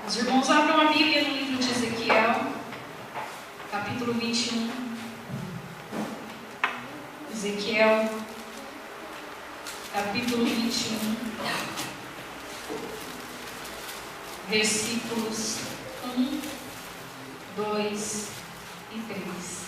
Os irmãos abram a Bíblia no livro de Ezequiel, capítulo 21. Ezequiel, capítulo 21, versículos 1, 2 e 3.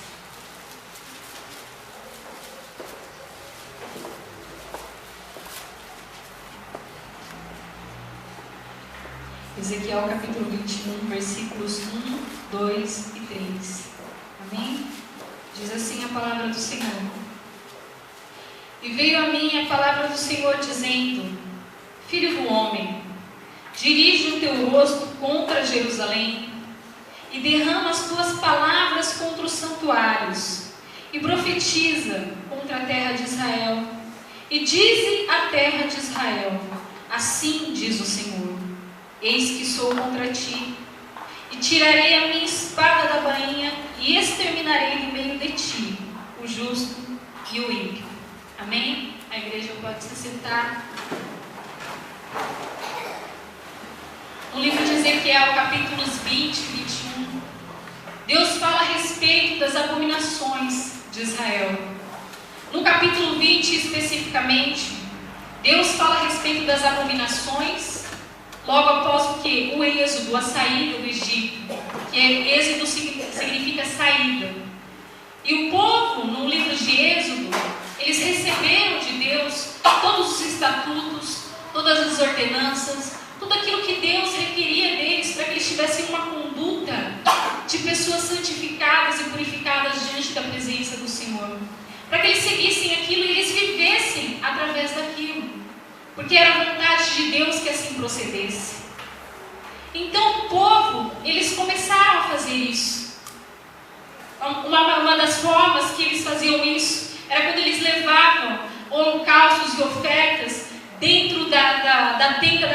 Ezequiel capítulo 21, versículos 1, 2 e 3. Amém? Diz assim a palavra do Senhor. E veio a mim a palavra do Senhor dizendo: Filho do homem, dirige o teu rosto contra Jerusalém e derrama as tuas palavras contra os santuários e profetiza contra a terra de Israel. E dize à terra de Israel: assim diz o Senhor: eis que sou contra ti, e tirarei a minha espada da bainha, e exterminarei do meio de ti o justo e o ímpio. Amém? A igreja pode se sentar. No livro de Ezequiel, capítulos 20 e 21, Deus fala a respeito das abominações de Israel. No capítulo 20 especificamente, Deus fala a respeito das abominações logo após o que? O êxodo, a saída do Egito, que êxodo significa saída. E o povo, no livro de Êxodo, eles receberam de Deus todos os estatutos, todas as ordenanças, tudo aquilo que Deus requeria deles para que eles tivessem uma conduta de pessoas santificadas e purificadas diante da presença do Senhor. Para que eles seguissem aquilo e eles vivessem através daquilo. Porque era a vontade de Deus que assim procedesse. Então o povo, eles começaram a fazer isso. Uma das formas que eles faziam isso era quando eles levavam holocaustos e ofertas dentro da tenda,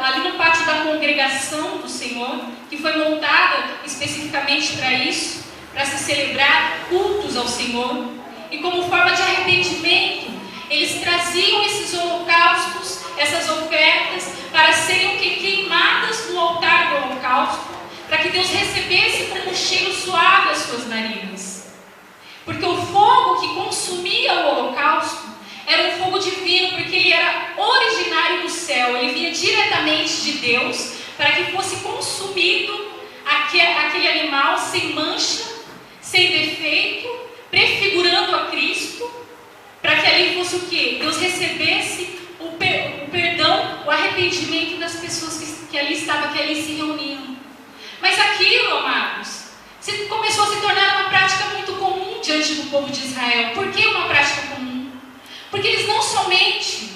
ali no pátio da congregação do Senhor, que foi montada especificamente para isso, para se celebrar cultos ao Senhor. E como forma de arrependimento, eles traziam esses holocaustos, essas ofertas, para serem queimadas no altar do holocausto, para que Deus recebesse como um cheiro suave as suas narinas. Porque o fogo que consumia o holocausto era um fogo divino, porque ele era originário do céu, ele vinha diretamente de Deus, para que fosse consumido aquele animal sem mancha, sem defeito, prefigurando a Cristo, para que ali fosse o quê? Deus recebesse o perdão, o arrependimento das pessoas que ali estavam, que ali se reuniam. Mas aquilo, amados, começou a se tornar uma prática muito comum diante do povo de Israel. Por que uma prática comum? Porque eles não somente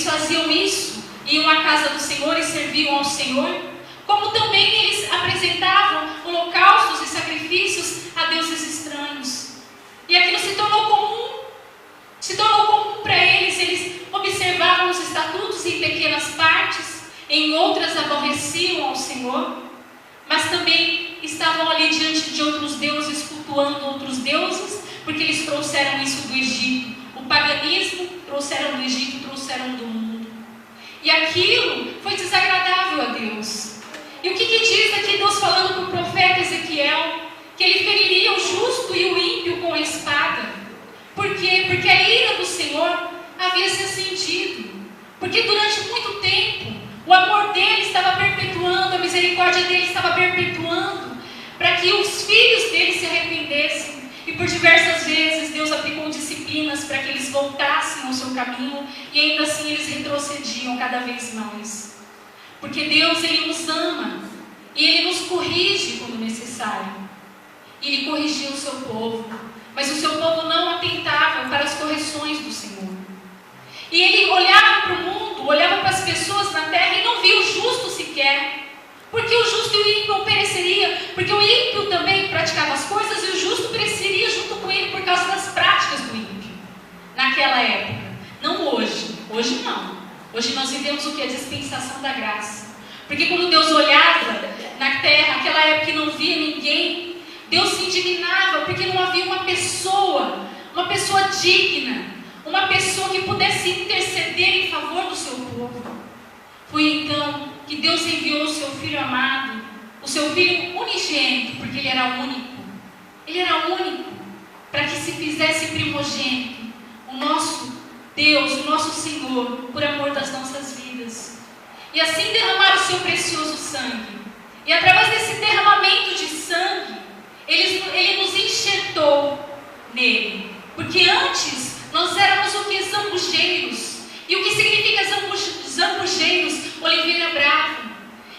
faziam isso, iam à casa do Senhor e serviam ao Senhor, como também eles apresentavam holocaustos e sacrifícios a deuses estranhos. E aquilo se tornou comum para eles. Eles observavam os estatutos em pequenas partes, em outras aborreciam ao Senhor, mas também estavam ali diante de outros deuses, cultuando outros deuses, porque eles trouxeram isso do Egito. O paganismo trouxeram do Egito, trouxeram do mundo. E aquilo foi desagradável a Deus. E o que diz aqui Deus falando para o profeta Ezequiel? Que ele feriria o justo e o ímpio com a espada. Por quê? Porque a ira do Senhor havia se acendido. Porque durante muito tempo o amor dele estava perpetuando, a misericórdia dele estava perpetuando, para que os filhos dele se arrependessem. E por diversas vezes Deus aplicou disciplinas para que eles voltassem ao seu caminho, e ainda assim eles retrocediam cada vez mais. Porque Deus, ele nos ama e ele nos corrige quando necessário. E ele corrigia o seu povo, mas o seu povo não atentava para as correções do Senhor. E ele olhava para o mundo, olhava para as pessoas na terra e não via o justo sequer. Porque o justo e o ímpio não pereceria, porque o ímpio também praticava as coisas e o justo pereceria junto com ele por causa das práticas do ímpio. Naquela época, não hoje. Hoje não. Hoje nós vivemos o que? A dispensação da graça. Porque quando Deus olhava na terra, aquela época que não via ninguém, Deus se indignava, porque não havia uma pessoa digna, uma pessoa que pudesse interceder em favor do seu povo. Foi então que Deus enviou o seu Filho amado, o seu Filho unigênito, porque Ele era único. Ele era único para que se fizesse primogênito, o nosso Deus, o nosso Senhor, por amor das nossas vidas. E assim derramar o seu precioso sangue. E através desse derramamento de sangue, Ele nos enxertou nele. Porque antes nós éramos o que? Zambujeiros. E o que significa zambujeiros? Oliveira brava,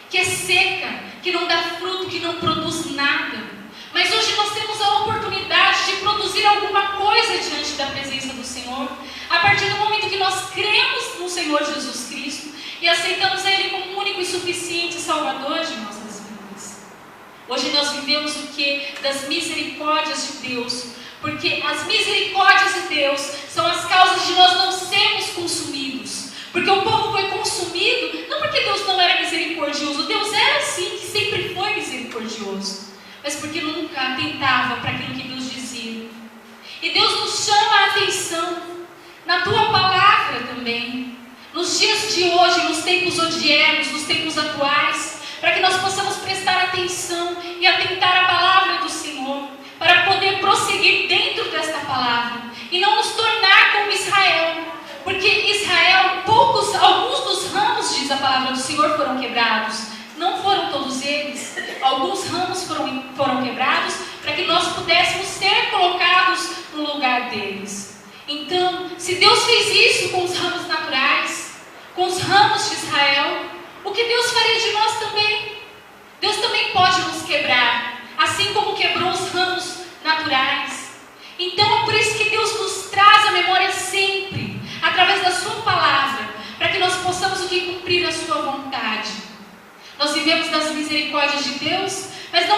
que é seca, que não dá fruto, que não produz nada. Mas hoje nós temos a oportunidade de produzir alguma coisa diante da presença do Senhor, a partir do momento que nós cremos no Senhor Jesus Cristo e aceitamos Ele como único e suficiente Salvador de nossas vidas. Hoje nós vivemos o que? Das misericórdias de Deus, porque as misericórdias de Deus são as causas de nós não sermos consumidos. Porque o povo foi consumido, não porque Deus não era misericordioso, Deus era sim, que sempre foi misericordioso, mas porque nunca atentava para aquilo que Deus dizia. E Deus nos chama a atenção na tua palavra também, nos dias de hoje, nos tempos odiernos, nos tempos atuais, para que nós possamos prestar atenção e atentar à palavra do Senhor, para poder prosseguir dentro desta palavra e não nos tornar como Israel. Porque Israel, alguns dos ramos, diz a palavra do Senhor, foram quebrados. Não foram todos eles. Alguns ramos foram quebrados para que nós pudéssemos ser colocados no lugar deles. Então, se Deus fez isso com os ramos naturais, com os ramos de Israel, o que Deus faria de nós também? Deus também pode nos quebrar, assim como quebrou os ramos naturais. Então, é por isso que Deus nos traz a memória sempre, através da sua palavra, para que nós possamos o que? Cumprir a sua vontade. Nós vivemos das misericórdias de Deus, mas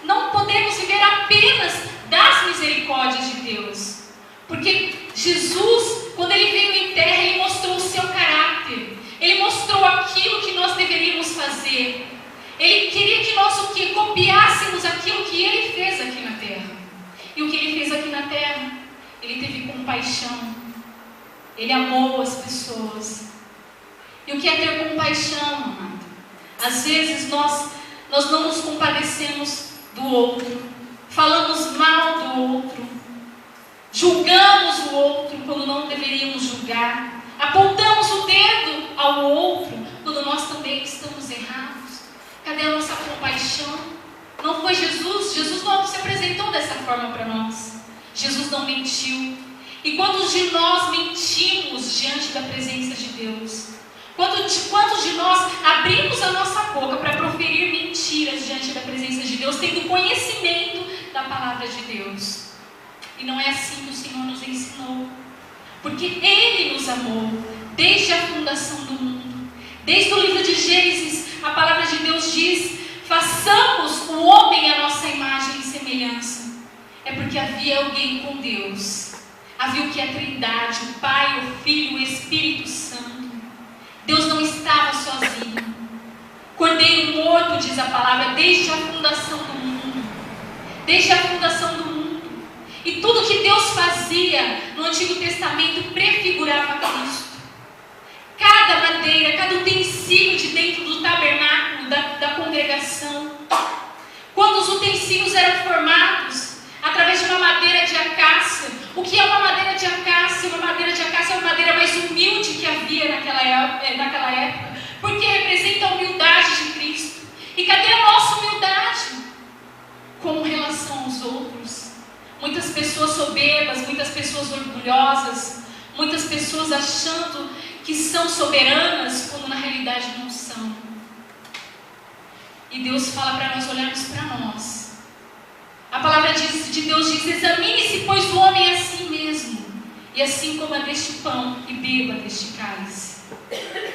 não podemos viver apenas das misericórdias de Deus. Porque Jesus, quando Ele veio em terra, Ele mostrou o seu caráter. Ele mostrou aquilo que nós deveríamos fazer. Ele queria que nós o que? Copiássemos aquilo que Ele fez aqui na terra. E o que Ele fez aqui na terra? Ele teve compaixão. Ele amou as pessoas. E o que é ter compaixão, amado? Às vezes nós não nos compadecemos do outro, falamos mal do outro, julgamos o outro quando não deveríamos julgar, apontamos o dedo ao outro quando nós também estamos errados. Cadê a nossa compaixão? Não foi Jesus? Jesus não se apresentou dessa forma para nós. Jesus não mentiu. E quantos de nós mentimos diante da presença de Deus? Quantos de nós abrimos a nossa boca para proferir mentiras diante da presença de Deus, tendo conhecimento da palavra de Deus? E não é assim que o Senhor nos ensinou. Porque Ele nos amou desde a fundação do mundo. Desde o livro de Gênesis, a palavra de Deus diz: façamos o homem à nossa imagem e semelhança. É porque havia alguém com Deus. Havia o que é a Trindade, o Pai, o Filho, o Espírito Santo. Deus não estava sozinho. Cordeiro morto, diz a palavra, desde a fundação do mundo. Desde a fundação do mundo. E tudo que Deus fazia no Antigo Testamento prefigurava Cristo. Cada madeira, cada utensílio de dentro do tabernáculo, da congregação. Quando os utensílios eram formados através de uma madeira de acácia. O que é uma madeira de acácia? Uma madeira de acácia é uma madeira mais humilde que havia naquela época, porque representa a humildade de Cristo. E cadê a nossa humildade? Com relação aos outros. Muitas pessoas soberbas, muitas pessoas orgulhosas, muitas pessoas achando que são soberanas, quando na realidade não são. E Deus fala para nós olharmos para nós. A palavra de Deus diz: examine-se, pois, o homem a si mesmo, e assim coma deste pão e beba deste cálice.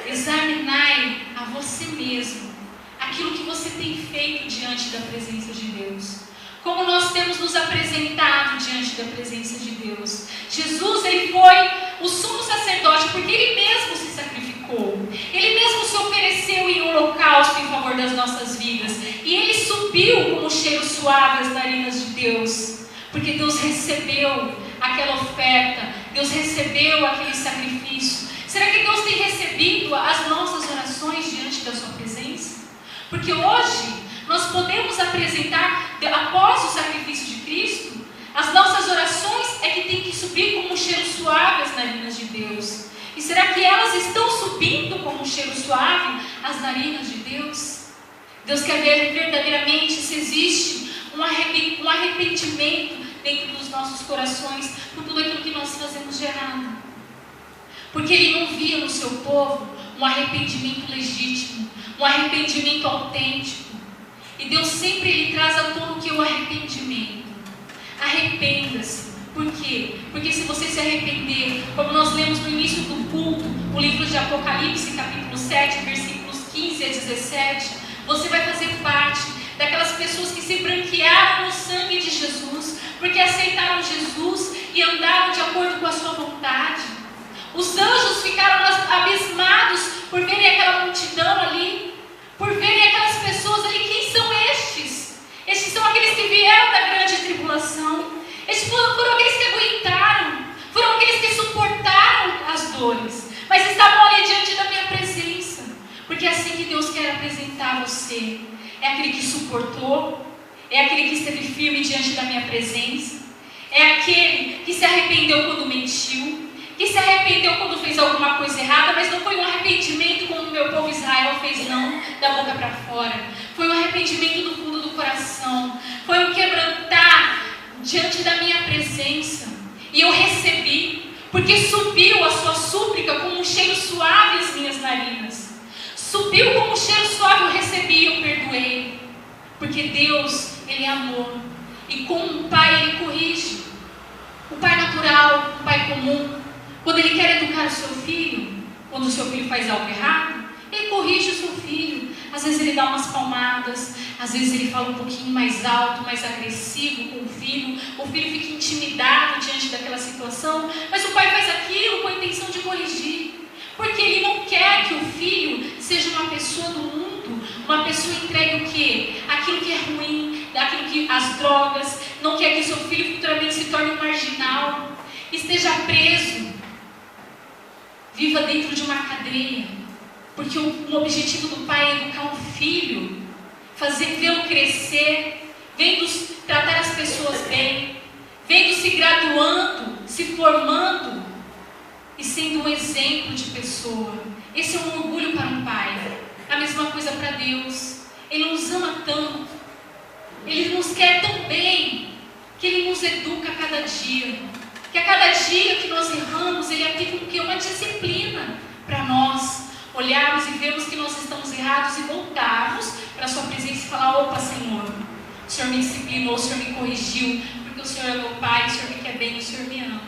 Examinai a você mesmo aquilo que você tem feito diante da presença de Deus. Como nós temos nos apresentado diante da presença de Deus. Jesus, Ele foi o sumo sacerdote porque Ele mesmo se sacrificou. Ele mesmo se ofereceu em holocausto em favor das nossas vidas. E Ele subiu como um cheiro suave às narinas de Deus. Porque Deus recebeu aquela oferta. Deus recebeu aquele sacrifício. Será que Deus tem recebido as nossas orações diante da sua presença? Porque hoje podemos apresentar após o sacrifício de Cristo, as nossas orações é que tem que subir como um cheiro suave às narinas de Deus. E será que elas estão subindo como um cheiro suave às narinas de Deus? Deus quer ver verdadeiramente se existe um arrependimento dentro dos nossos corações por tudo aquilo que nós fazemos de errado. Porque Ele não via no seu povo um arrependimento legítimo, um arrependimento autêntico. E Deus sempre Ele traz à tona o que é o arrependimento. Arrependa-se. Por quê? Porque se você se arrepender, como nós lemos no início do culto, o livro de Apocalipse, capítulo 7, versículos 15 a 17, você vai fazer parte daquelas pessoas que se branquearam no sangue de Jesus, porque aceitaram Jesus e andaram de acordo com a sua vontade. Os anjos ficaram abismados por verem aquela multidão ali, por verem aquelas pessoas ali. Quem são estes? Estes são aqueles que vieram da grande tribulação. Estes foram aqueles que aguentaram, foram aqueles que suportaram as dores, mas estavam ali diante da minha presença. Porque é assim que Deus quer apresentar você. É aquele que suportou, é aquele que esteve firme diante da minha presença, é aquele que se arrependeu quando mentiu, que se arrependeu quando fez alguma coisa errada, mas não foi um arrependimento como o meu povo Israel fez, não, da boca para fora. Foi um arrependimento do fundo do coração, foi um quebrantar diante da minha presença. E eu recebi, porque subiu a sua súplica como um cheiro suave às minhas narinas. Subiu como um cheiro suave, eu recebi, eu perdoei. Porque Deus, Ele é amor. E como um pai, Ele corrige. O pai natural, o pai comum, quando ele quer educar o seu filho, quando o seu filho faz algo errado, ele corrige o seu filho. Às vezes ele dá umas palmadas, às vezes ele fala um pouquinho mais alto, mais agressivo com o filho fica intimidado diante daquela situação, mas o pai faz aquilo com a intenção de corrigir, porque ele não quer que o filho seja uma pessoa do mundo, uma pessoa entregue o quê? Aquilo que é ruim, aquilo que as drogas, não quer que o seu filho futuramente se torne um marginal, esteja preso, viva dentro de uma cadeia, porque o objetivo do pai é educar um filho, vê-lo crescer, vendo tratar as pessoas bem, vendo se graduando, se formando e sendo um exemplo de pessoa. Esse é um orgulho para um pai. A mesma coisa para Deus. Ele nos ama tanto, Ele nos quer tão bem, que Ele nos educa a cada dia. Que a cada dia que nós erramos, Ele aplica o que? Uma disciplina para nós olharmos e vermos que nós estamos errados e voltarmos para a sua presença e falar: opa, Senhor, o Senhor me disciplinou, o Senhor me corrigiu, porque o Senhor é meu Pai, o Senhor me quer bem, o Senhor me ama.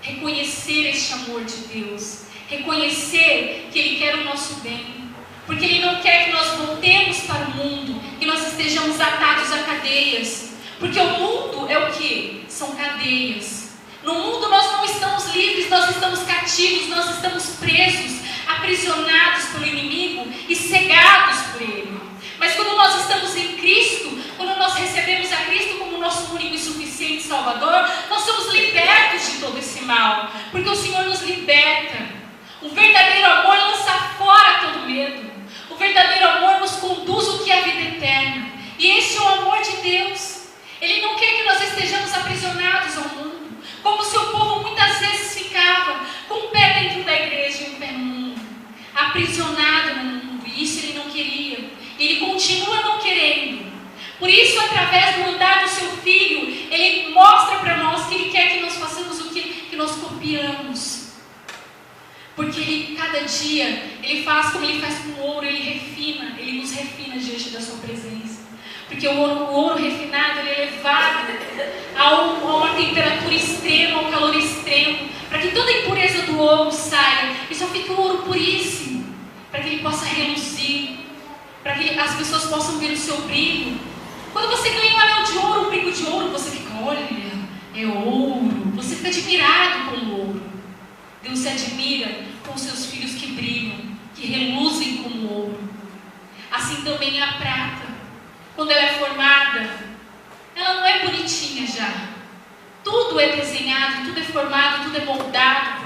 Reconhecer este amor de Deus, reconhecer que Ele quer o nosso bem, porque Ele não quer que nós voltemos para o mundo, que nós estejamos atados a cadeias, porque o mundo é o que? São cadeias. No mundo nós não estamos livres, nós estamos cativos, nós estamos presos, aprisionados pelo inimigo e cegados por ele. Mas quando nós estamos em Cristo, quando nós recebemos a Cristo como nosso único e suficiente Salvador, nós somos libertos de todo esse mal, porque o Senhor nos liberta. O verdadeiro amor lança fora todo medo. O verdadeiro amor nos conduz o que é a vida eterna. E esse é o amor de Deus. Ele não quer que nós estejamos aprisionados ao mundo, como o seu povo muitas vezes ficava, com um pé dentro da igreja e um pé no mundo, aprisionado no mundo. E isso Ele não queria. Ele continua não querendo. Por isso, através do andar do seu Filho, Ele mostra para nós que Ele quer que nós façamos o que nós copiamos. Porque Ele, cada dia, Ele faz como Ele faz com o ouro, Ele refina, Ele nos refina diante da sua presença. Porque o ouro refinado, ele é levado a uma temperatura extrema, a um calor extremo, para que toda a impureza do ouro saia, e só fica o ouro puríssimo, para que ele possa reluzir, para que as pessoas possam ver o seu brilho. Quando você ganha um anel de ouro, um brinco de ouro, você fica: olha, é ouro. Você fica admirado com o ouro. Deus se admira com os seus filhos que brilham, que reluzem como ouro. Assim também é a prata. Quando ela é formada, ela não é bonitinha já. Tudo é desenhado, tudo é formado, tudo é moldado.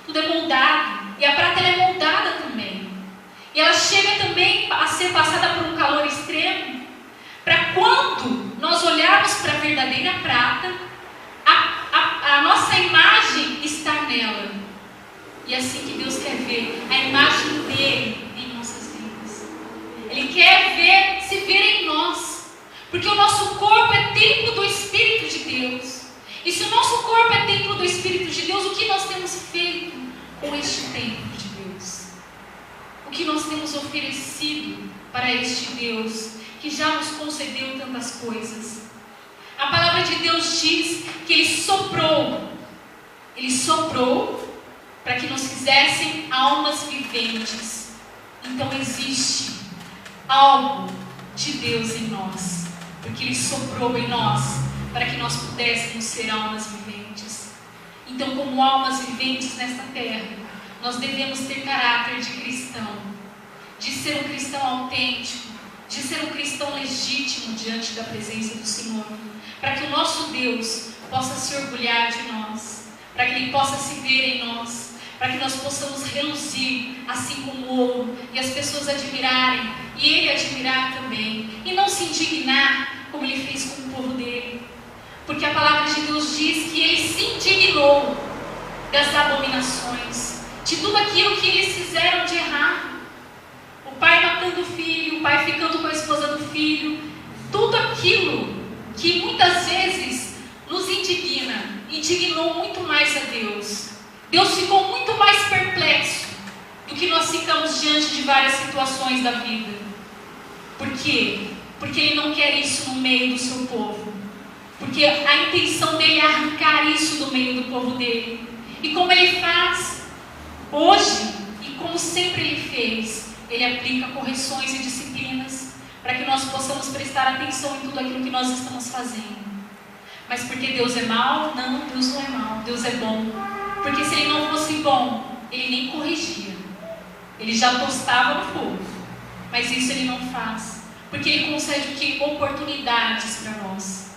Tudo é moldado. E a prata, ela é moldada também. E ela chega também a ser passada por um calor extremo, olharmos para a verdadeira prata, a nossa imagem está nela. E é assim que Deus quer ver a imagem dele em nossas vidas. Ele quer se ver em nós. Porque o nosso corpo é templo do Espírito de Deus. E se o nosso corpo é templo do Espírito de Deus, o que nós temos feito com este templo de Deus? O que nós temos oferecido para este Deus que já nos concedeu tantas coisas? A palavra de Deus diz que Ele soprou para que nos fizessem almas viventes. Então existe algo de Deus em nós, porque Ele soprou em nós para que nós pudéssemos ser almas viventes. Então, como almas viventes nesta terra, nós devemos ter caráter de cristão, de ser um cristão autêntico, de ser um cristão legítimo diante da presença do Senhor, para que o nosso Deus possa se orgulhar de nós, para que Ele possa se ver em nós, para que nós possamos reluzir assim como o ouro, e as pessoas admirarem, e Ele admirar também, e não se indignar como Ele fez com o povo dele, porque a palavra de Deus diz que Ele se indignou das abominações, de tudo aquilo que eles fizeram de errado. O pai matando o filho, o pai ficando com a esposa do filho, tudo aquilo que muitas vezes nos indignou muito mais a Deus. Deus ficou muito mais perplexo do que nós ficamos diante de várias situações da vida. Por quê? Porque Ele não quer isso no meio do seu povo. Porque a intenção dele é arrancar isso do meio do povo dele. E como Ele faz hoje, e como sempre Ele fez, Ele aplica correções e disciplinas para que nós possamos prestar atenção em tudo aquilo que nós estamos fazendo. Mas porque Deus é mau? Não, Deus não é mau, Deus é bom. Porque se Ele não fosse bom, Ele nem corrigia, Ele já postava no fogo. Mas isso Ele não faz, porque Ele concede o quê? Oportunidades para nós.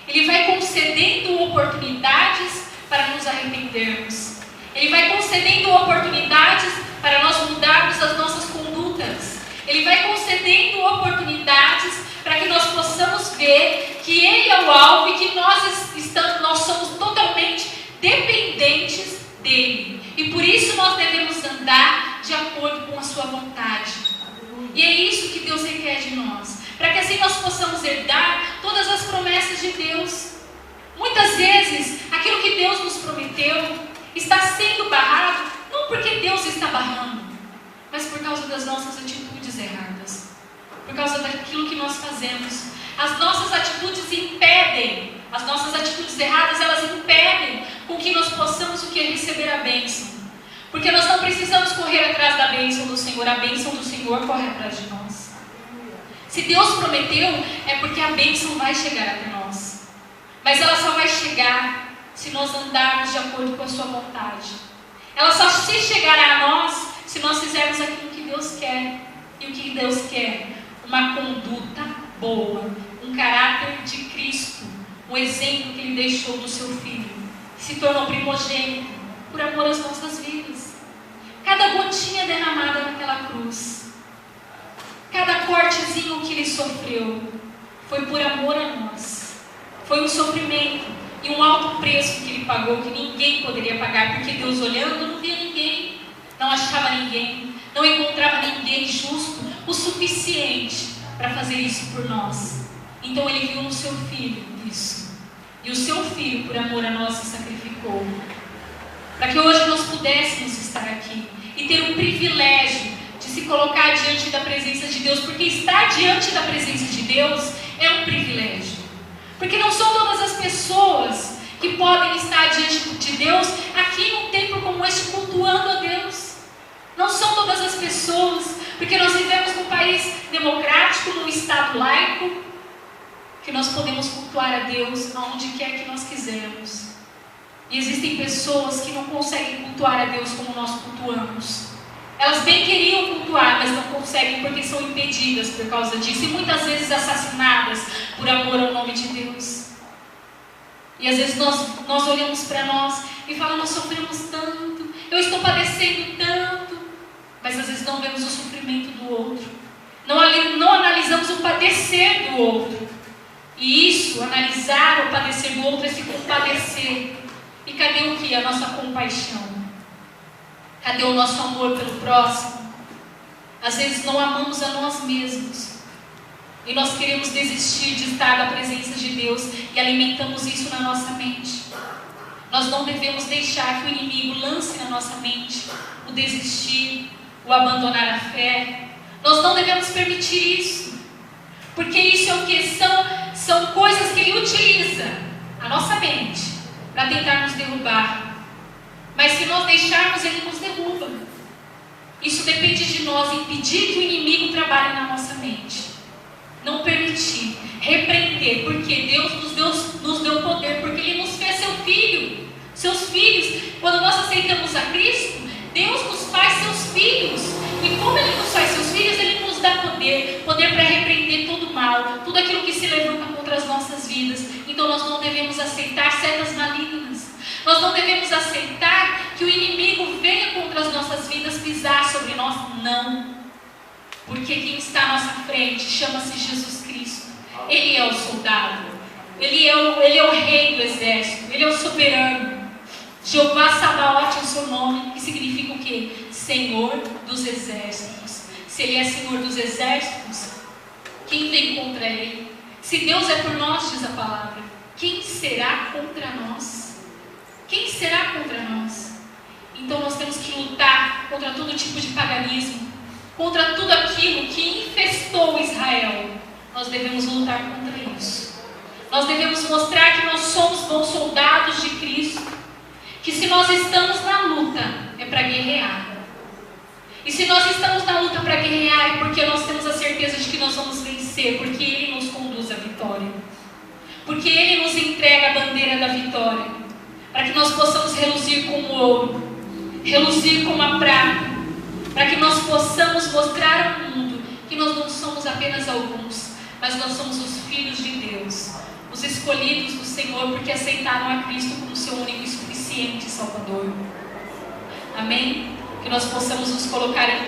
Ele vai concedendo oportunidades para nos arrependermos. Ele vai concedendo oportunidades para nós mudarmos as nossas condutas. Ele vai concedendo oportunidades para que nós possamos ver que Ele é o alvo e que nós somos totalmente dependentes dEle. E por isso nós devemos andar de acordo com a sua vontade. E é isso que Deus requer de nós, para que assim nós possamos herdar todas as promessas de Deus. Muitas vezes, aquilo que Deus nos prometeu está sendo barrado, não porque Deus está barrando, mas por causa das nossas atitudes erradas, por causa daquilo que nós fazemos. As nossas atitudes impedem, as nossas atitudes erradas, elas impedem com que nós possamos o que? Receber a bênção. Porque nós não precisamos correr atrás da bênção do Senhor, a bênção do Senhor corre atrás de nós. Se Deus prometeu, é porque a bênção vai chegar até nós. Mas ela só vai chegar se nós andarmos de acordo com a sua vontade. Ela só se chegará a nós se nós fizermos aquilo que Deus quer. E o que Deus quer? Uma conduta boa, um caráter de Cristo, um exemplo que Ele deixou do seu Filho, que se tornou primogênito por amor às nossas vidas. Cada gotinha derramada naquela cruz, cada cortezinho que Ele sofreu, foi por amor a nós. Foi um sofrimento e um alto preço que Ele pagou, que ninguém poderia pagar, porque Deus olhando não via ninguém, não achava ninguém, não encontrava ninguém justo o suficiente para fazer isso por nós. Então Ele viu no seu Filho isso, e o seu Filho por amor a nós se sacrificou, para que hoje nós pudéssemos estar aqui e ter o privilégio de se colocar diante da presença de Deus, porque estar diante da presença de Deus é um privilégio, porque não são todas as pessoas que podem estar diante de Deus aqui num templo como este cultuando a Deus. Não são todas as pessoas, porque nós vivemos num país democrático, num estado laico, que nós podemos cultuar a Deus aonde quer que nós quisermos. E existem pessoas que não conseguem cultuar a Deus como nós cultuamos. Elas bem queriam cultuar, mas não conseguem porque são impedidas por causa disso. E muitas vezes assassinadas por amor ao nome de Deus. E às vezes nós olhamos para nós e falamos, nós sofremos tanto, eu estou padecendo tanto. Mas às vezes não vemos o sofrimento do outro. Não analisamos o padecer do outro. E isso, analisar o padecer do outro, é se compadecer. E cadê o que? A nossa compaixão. Cadê o nosso amor pelo próximo? Às vezes não amamos a nós mesmos. E nós queremos desistir de estar na presença de Deus e alimentamos isso na nossa mente. Nós não devemos deixar que o inimigo lance na nossa mente o desistir, o abandonar a fé. Nós não devemos permitir isso. Porque isso é o que? São coisas que ele utiliza, a nossa mente, para tentar nos derrubar. Mas se nós deixarmos, ele nos derruba. Isso depende de nós, impedir que o inimigo trabalhe na nossa mente. Não permitir, repreender, porque Deus nos deu poder, porque Ele nos fez seus filhos. Quando nós aceitamos a Cristo, Deus nos faz seus filhos. E como Ele nos faz seus filhos, Ele nos dá poder para repreender todo o mal, tudo aquilo que se levanta contra as nossas vidas. Então nós não devemos aceitar setas malignas. Nós não devemos aceitar que o inimigo venha contra as nossas vidas pisar sobre nós. Não. Porque quem está à nossa frente chama-se Jesus Cristo. Ele é o soldado. Ele é o rei do exército. Ele é o soberano. Jeová Sabaote é o seu nome, que significa o quê? Senhor dos exércitos. Se Ele é Senhor dos exércitos, quem vem contra Ele? Se Deus é por nós, diz a palavra, quem será contra nós? Quem será contra nós? Então nós temos que lutar contra todo tipo de paganismo, contra tudo aquilo que infestou Israel. Nós devemos lutar contra isso. Nós devemos mostrar que nós somos bons soldados de Cristo, que se nós estamos na luta, é para guerrear. E se nós estamos na luta para guerrear, é porque nós temos a certeza de que nós vamos vencer, porque Ele nos conduz à vitória. Porque Ele nos entrega a bandeira da vitória, para que nós possamos reluzir como ouro, reluzir como a prata, para que nós possamos mostrar ao mundo que nós não somos apenas alguns, mas nós somos os filhos de Deus, os escolhidos do Senhor, porque aceitaram a Cristo como seu único e suficiente Salvador. Amém? Que nós possamos nos colocar em